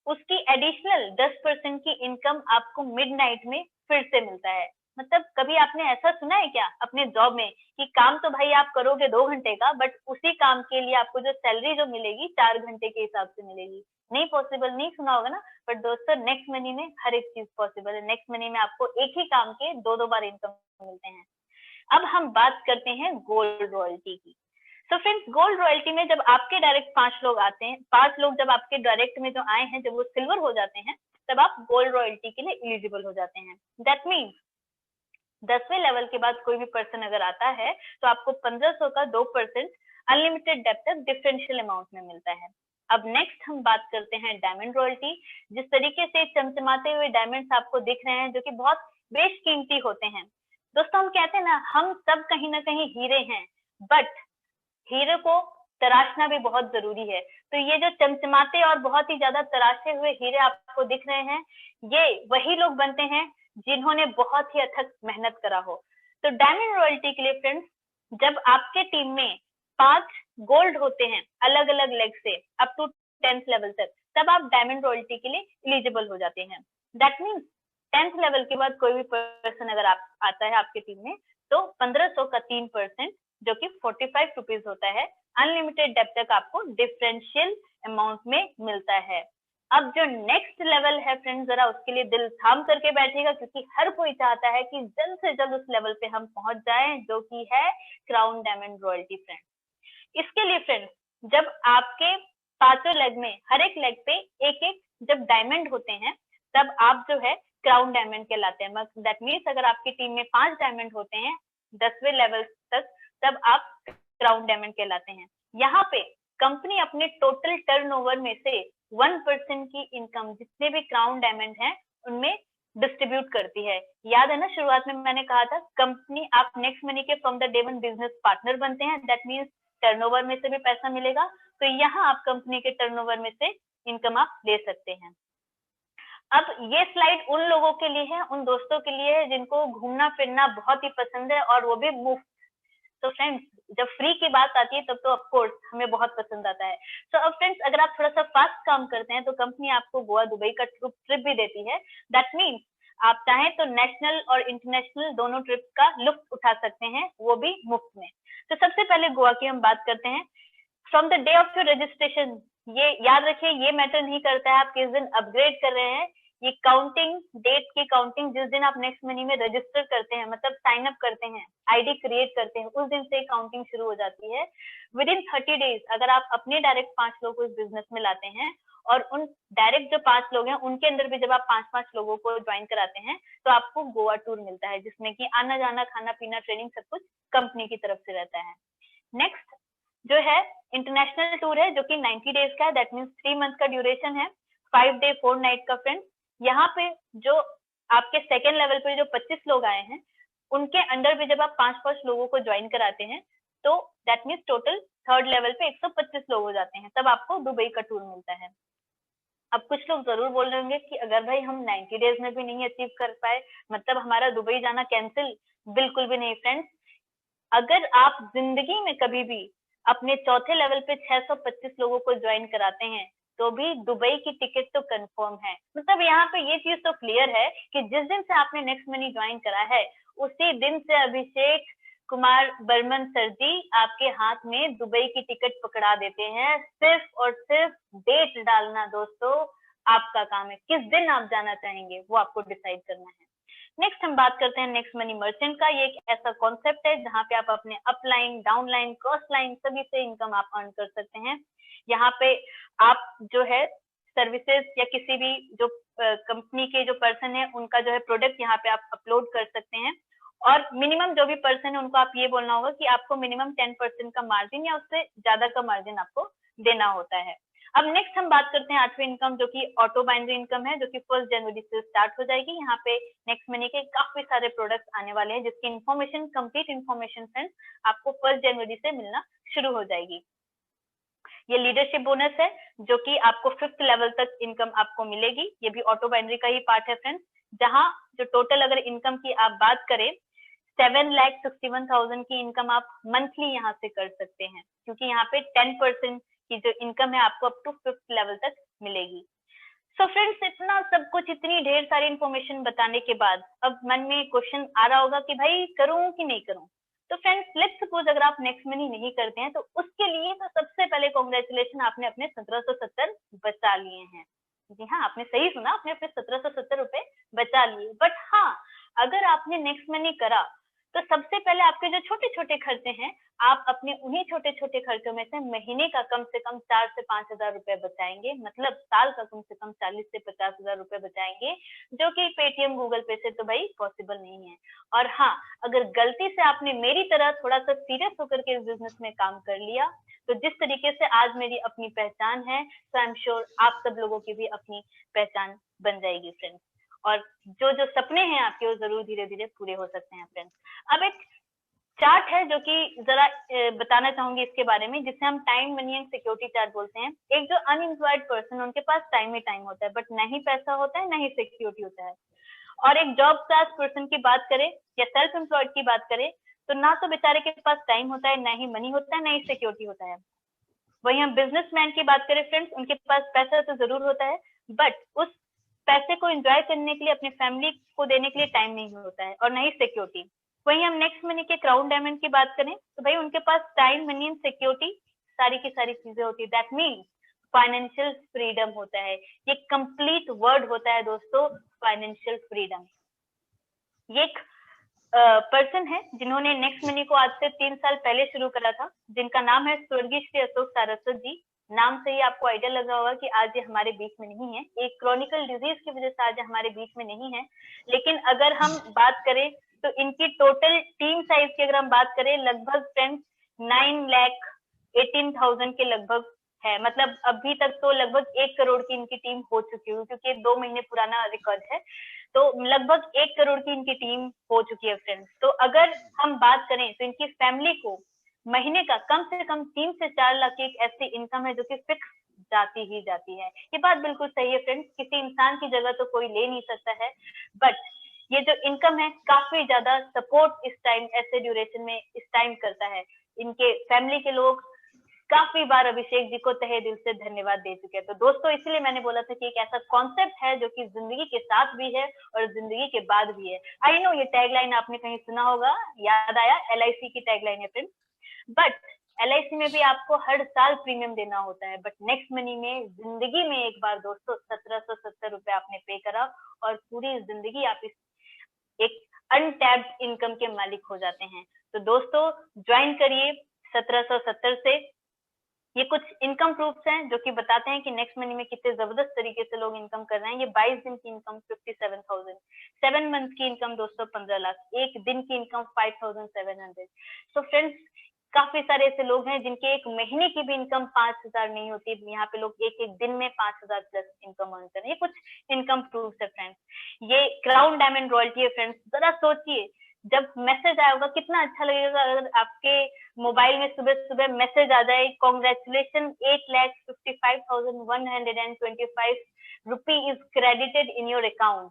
उसकी एडिशनल 10% की इनकम आपको मिडनाइट में फिर से मिलता है। मतलब कभी आपने ऐसा सुना है क्या अपने जॉब में कि काम तो भाई आप करोगे 2 घंटे का, बट उसी काम के लिए आपको जो सैलरी जो मिलेगी 4 घंटे के हिसाब से मिलेगी? नहीं पॉसिबल, नहीं सुना होगा ना। बट दोस्तों नेक्स्ट मनी में हर एक चीज पॉसिबल है। नेक्स्ट मनी में आपको एक ही काम के 2-2 बार इनकम मिलते हैं। अब हम बात करते हैं गोल्ड रॉयल्टी की। तो फ्रेंड्स गोल्ड रॉयल्टी में जब आपके डायरेक्ट 5 लोग आते हैं, 5 लोग जब आपके डायरेक्ट में जो आए हैं, जब वो सिल्वर हो जाते हैं, तब आप गोल्ड रॉयल्टी के लिए एलिजिबल हो जाते हैं। दैट मीन्स 10वें लेवल के बाद कोई भी पर्सन अगर आता है तो आपको 1500 का 2% अनलिमिटेड डेप्थ तक डिफरेंशियल अमाउंट में मिलता है। अब नेक्स्ट हम बात करते हैं डायमंड रॉयल्टी। जिस तरीके से चमचमाते हुए डायमंड्स आपको दिख रहे हैं जो कि बहुत बेशकीमती होते हैं, दोस्तों हम कहते हैं ना हम सब कहीं ना कहीं हीरे हैं, बट हीरे को तराशना भी बहुत जरूरी है। तो ये जो चमचमाते और बहुत ही ज्यादा तराशे हुए हीरे आपको दिख रहे हैं, ये वही लोग बनते हैं जिन्होंने बहुत ही अथक मेहनत करा हो। तो डायमंड रॉयल्टी के लिए फ्रेंड्स जब आपके टीम में 5 गोल्ड होते हैं अलग अलग लेग से अप टू 10th लेवल तक, तब आप डायमंड रॉयल्टी के लिए एलिजिबल हो जाते हैं। दैट मीन्स 10th लेवल के बाद कोई भी पर्सन अगर आप आता है आपके टीम में तो 1500 का 3% जो कि 45 रुपीज होता है, अनलिमिटेड डेप्थ तक आपको डिफरेंशियल अमाउंट में मिलता है। अब जो नेक्स्ट लेवल है फ्रेंड्स, जरा उसके लिए दिल थाम करके बैठिएगा क्योंकि हर कोई चाहता है कि जल्द से जल्द उस लेवल पे हम पहुंच जाएं जो कि है क्राउन डायमंड रॉयल्टी फ्रेंड्स। इसके लिए फ्रेंड्स जब आपके 5 लेग में हर एक लेग पे एक एक जब डायमंड होते हैं तब आप जो है क्राउन डायमंड कहलाते हैं। दैट मीन्स अगर आपकी टीम में 5 डायमंड होते हैं 10वें लेवल तक, तब आप क्राउन डायमंड कहलाते हैं। यहाँ पे कंपनी अपने टोटल टर्नओवर में से 1% की इनकम जितने भी क्राउन डायमंड हैं उनमें डिस्ट्रीब्यूट करती है। याद है ना शुरुआत में मैंने कहा था कंपनी आप नेक्स्ट मनी के from the day one business partner बनते हैं, दैट मीन्स टर्नओवर में से भी पैसा मिलेगा। तो यहाँ आप कंपनी के टर्नओवर में से इनकम आप ले सकते हैं। अब ये स्लाइड उन लोगों के लिए है, उन दोस्तों के लिए है जिनको घूमना फिरना बहुत ही पसंद है और वो भी मुफ्त। तो फ्रेंड्स जब फ्री की बात आती है तब तो ऑफ कोर्स हमें बहुत पसंद आता है। तो अब फ्रेंड्स अगर आप थोड़ा सा फास्ट काम करते हैं तो कंपनी आपको गोवा दुबई का ट्रिप भी देती है। दैट मीन्स आप चाहें तो नेशनल और इंटरनेशनल दोनों ट्रिप का लुत्फ उठा सकते हैं, वो भी मुफ्त में। तो सबसे पहले गोवा की हम बात करते हैं। From the day of your registration, ये याद रखिए ये मैटर नहीं करता है आप किस दिन अपग्रेड कर रहे हैं, ये काउंटिंग डेट की काउंटिंग जिस दिन आप नेक्स्ट मनी में रजिस्टर करते हैं, मतलब साइन अप करते हैं, आईडी क्रिएट करते हैं, उस दिन से काउंटिंग शुरू हो जाती है। विद इन 30 डेज अगर आप अपने डायरेक्ट 5 लोगों को इस बिजनेस में लाते हैं और उन डायरेक्ट जो 5 लोग हैं उनके अंदर भी जब आप 5-5 लोगों को ज्वाइन कराते हैं तो आपको गोवा टूर मिलता है, जिसमें कि आना जाना खाना पीना ट्रेनिंग सब कुछ कंपनी की तरफ से रहता है। नेक्स्ट जो है इंटरनेशनल टूर है जो कि 90 डेज का है, दैट मीन्स 3 मंथ का ड्यूरेशन है, 5 डे 4 नाइट का। फ्रेंड्स यहाँ पे जो आपके सेकेंड लेवल पे जो 25 लोग आए हैं उनके अंडर भी जब आप 5-5 लोगों को ज्वाइन कराते हैं तो that means total third level पे 125 लोग हो जाते हैं, तब आपको दुबई का टूर मिलता है। अब कुछ लोग जरूर बोल रहे होंगे कि अगर भाई हम 90 डेज में भी नहीं अचीव कर पाए मतलब हमारा दुबई जाना कैंसिल। बिल्कुल भी नहीं फ्रेंड्स, अगर आप जिंदगी में कभी भी अपने चौथे लेवल पे 625 लोगों को ज्वाइन कराते हैं तो भी दुबई की टिकट तो कंफर्म है। मतलब यहाँ पे ये चीज तो क्लियर है कि जिस दिन से आपने नेक्स्ट मनी ज्वाइन करा है उसी दिन से अभिषेक कुमार बर्मन सर जी आपके हाथ में दुबई की टिकट पकड़ा देते हैं। सिर्फ और सिर्फ डेट डालना दोस्तों आपका काम है, किस दिन आप जाना चाहेंगे वो आपको डिसाइड करना है। नेक्स्ट हम बात करते हैं नेक्स्ट मनी मर्चेंट का। ये एक ऐसा कॉन्सेप्ट है जहां पे आप अपने अपलाइन डाउनलाइन क्रॉस लाइन सभी से इनकम आप अर्न कर सकते हैं। यहाँ पे आप जो है सर्विसेज या किसी भी जो कंपनी के जो पर्सन है उनका जो है प्रोडक्ट यहाँ पे आप अपलोड कर सकते हैं और मिनिमम जो भी पर्सन है उनको आप ये बोलना होगा कि आपको मिनिमम 10% का मार्जिन या उससे ज्यादा का मार्जिन आपको देना होता है। अब नेक्स्ट हम बात करते हैं आठवीं इनकम जो कि ऑटो बाइनरी इनकम है, जो कि 1 जनवरी से स्टार्ट हो जाएगी। यहाँ पे नेक्स्ट मनी के काफी सारे प्रोडक्ट्स आने वाले हैं जिसकी इन्फॉर्मेशन कंप्लीट इन्फॉर्मेशन फ्रेंड्स आपको 1 जनवरी से मिलना शुरू हो जाएगी। ये लीडरशिप बोनस है जो कि आपको 5th लेवल तक इनकम आपको मिलेगी, ये भी ऑटो बाइनरी का ही पार्ट है फ्रेंड्स। जहां जो टोटल अगर इनकम की आप बात करें 7,61,000 की इनकम आप मंथली यहाँ से कर सकते हैं, क्योंकि यहाँ पे 10% की जो इनकम है आपको अप टू 5th लेवल तक मिलेगी। सो फ्रेंड्स इतना सब कुछ इतनी ढेर सारी इन्फॉर्मेशन बताने के बाद अब मन में क्वेश्चन आ रहा होगा कि भाई करूं कि नहीं करूं। तो फ्रेंड्स लेट्स सपोज अगर आप नेक्स्ट मनी नहीं करते हैं तो उसके लिए तो सबसे पहले कॉन्ग्रेचुलेशन, आपने अपने 1770 बचा लिए हैं। जी हाँ, आपने सही सुना, आपने अपने 1770 रुपए बचा लिए। बट हाँ, अगर आपने नेक्स्ट मनी करा तो सबसे पहले आपके जो छोटे छोटे खर्चे हैं आप अपने उन्हीं छोटे छोटे खर्चों में से महीने का कम से कम 4 से 5 हजार रुपए बचाएंगे, मतलब साल का कम से कम 40 से 50 हजार रुपए बचाएंगे, जो कि पेटीएम गूगल पे से तो भाई पॉसिबल नहीं है। और हाँ, अगर गलती से आपने मेरी तरह थोड़ा सा सीरियस होकर के इस बिजनेस में काम कर लिया तो जिस तरीके से आज मेरी अपनी पहचान है तो आई एम श्योर आप सब लोगों की भी अपनी पहचान बन जाएगी फ्रेंड्स, और जो जो सपने हैं आपके वो जरूर धीरे धीरे पूरे हो सकते हैं फ्रेंड्स। अब एक चार्ट है जो कि जरा बताना चाहूंगी इसके बारे में, जिसे हम time money and security chart बोलते हैं। एक जो अनएम्प्लॉयड पर्सन, उनके पास टाइम ही टाइम होता है बट ना ही पैसा होता है ना ही सिक्योरिटी होता है। और एक जॉब क्लास पर्सन की बात करें या सेल्फ एम्प्लॉयड की बात करें तो ना तो बेचारे के पास टाइम होता है, ना ही मनी होता है, ना ही सिक्योरिटी होता है। वहीं हम बिजनेसमैन की बात करें फ्रेंड्स, उनके पास पैसा तो जरूर होता है बट उस पैसे को एंजॉय करने के लिए अपने फैमिली को देने के लिए टाइम नहीं होता है और नहीं सिक्योरिटी। वहीं हम नेक्स्ट मनी के क्राउन डायमंड की बात करें तो भाई उनके पास टाइम मनी एंड सिक्योरिटी सारी की सारी चीजें होती है। दैट मीन्स फाइनेंशियल फ्रीडम होता है, ये कंप्लीट वर्ड होता है दोस्तों, फाइनेंशियल फ्रीडम। ये एक पर्सन है जिन्होंने नेक्स्ट मनी को आज से 3 साल पहले शुरू करा था, जिनका नाम है स्वर्गीय श्री अशोक सारस्वत जी। नाम से ही आपको आइडिया लगा होगा कि आज ये हमारे बीच में नहीं है, एक क्रॉनिकल डिजीज की वजह से आज हमारे बीच में नहीं है। लेकिन अगर हम बात करें तो इनकी टोटल टीम साइज की अगर हम बात करें लगभग फ्रेंड्स 9,18,000 के लगभग है, मतलब अभी तक तो लगभग 1 करोड़ की इनकी टीम हो चुकी है, क्योंकि 2 महीने पुराना रिकॉर्ड है, तो लगभग 1 करोड़ की इनकी टीम हो चुकी है फ्रेंड्स। तो अगर हम बात करें तो इनकी फैमिली को महीने का कम से कम 3 से 4 लाख की एक ऐसी इनकम है जो कि फिक्स जाती ही जाती है। ये बात बिल्कुल सही है फ्रेंड्स, किसी इंसान की जगह तो कोई ले नहीं सकता है, बट ये जो इनकम है काफी ज्यादा सपोर्ट इस टाइम ऐसे ड्यूरेशन में इस टाइम करता है। इनके फैमिली के लोग काफी बार अभिषेक जी को तहे दिल से धन्यवाद दे चुके हैं। तो दोस्तों इसलिए मैंने बोला था कि एक ऐसा कॉन्सेप्ट है जो कि जिंदगी के साथ भी है और जिंदगी के बाद भी है। आई नो ये टैगलाइन आपने कहीं सुना होगा, याद आया, LIC की टैगलाइन है फ्रेंड्स। बट LIC में भी आपको हर साल प्रीमियम देना होता है, बट नेक्स्ट मनी में जिंदगी में एक बार दोस्तों 1770 रुपए आपने पे करा और पूरी जिंदगी आप इस एक अनटैप्ड इनकम के मालिक हो जाते हैं। तो दोस्तों ज्वाइन करिए 1770 से। ये कुछ इनकम प्रूफ्स हैं जो कि बताते हैं कि नेक्स्ट मनी में कितने जबरदस्त तरीके से लोग इनकम कर रहे हैं। ये 22 दिन की इनकम 57,000, 7 मंथ की इनकम दोस्तों 15 लाख, एक दिन की इनकम 5,700। तो फ्रेंड्स काफी सारे ऐसे लोग हैं जिनके एक महीने की भी इनकम 5,000 नहीं होती, यहाँ पे लोग एक एक दिन में 5,000 प्लस इनकम अर्न कर रहे हैं। ये कुछ इनकम प्रूफ है फ्रेंड्स। ये क्राउन डायमंड रॉयल्टी है फ्रेंड्स। जरा सोचिए जब मैसेज आया होगा कितना अच्छा लगेगा अगर आपके मोबाइल में सुबह सुबह मैसेज आ जाए, congratulation 8,55,125 rupee is credited in your account.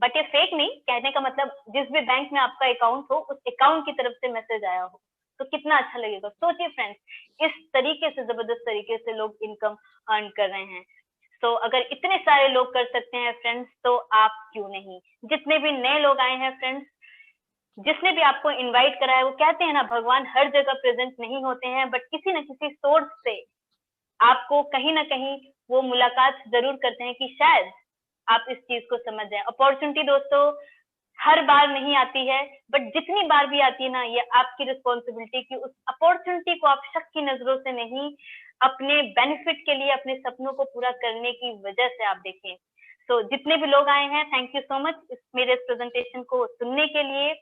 But ये फेक नहीं, कहने का मतलब जिस भी बैंक में आपका अकाउंट हो उस अकाउंट की तरफ से मैसेज आया हो तो कितना अच्छा लगेगा। सोचिए फ्रेंड्स, इस तरीके से जबरदस्त तरीके से लोग इनकम अर्न कर रहे हैं। तो अगर इतने सारे लोग कर सकते हैं फ्रेंड्स तो आप क्यों नहीं। जितने भी नए लोग आए हैं फ्रेंड्स, जिसने भी आपको इनवाइट करा है, वो कहते हैं ना भगवान हर जगह प्रेजेंट नहीं होते हैं, बट किसी न किसी सोर्स से आपको कहीं ना कहीं वो मुलाकात जरूर करते हैं कि शायद आप इस चीज को समझ जाए। अपॉर्चुनिटी दोस्तों हर बार नहीं आती है, बट जितनी बार भी आती है ना, ये आपकी रिस्पॉन्सिबिलिटी की उस अपॉर्चुनिटी को आप शक की नजरों से नहीं, अपने बेनिफिट के लिए, अपने सपनों को पूरा करने की वजह से आप देखें। तो जितने भी लोग आए हैं, थैंक यू सो मच मेरे इस प्रेजेंटेशन को सुनने के लिए।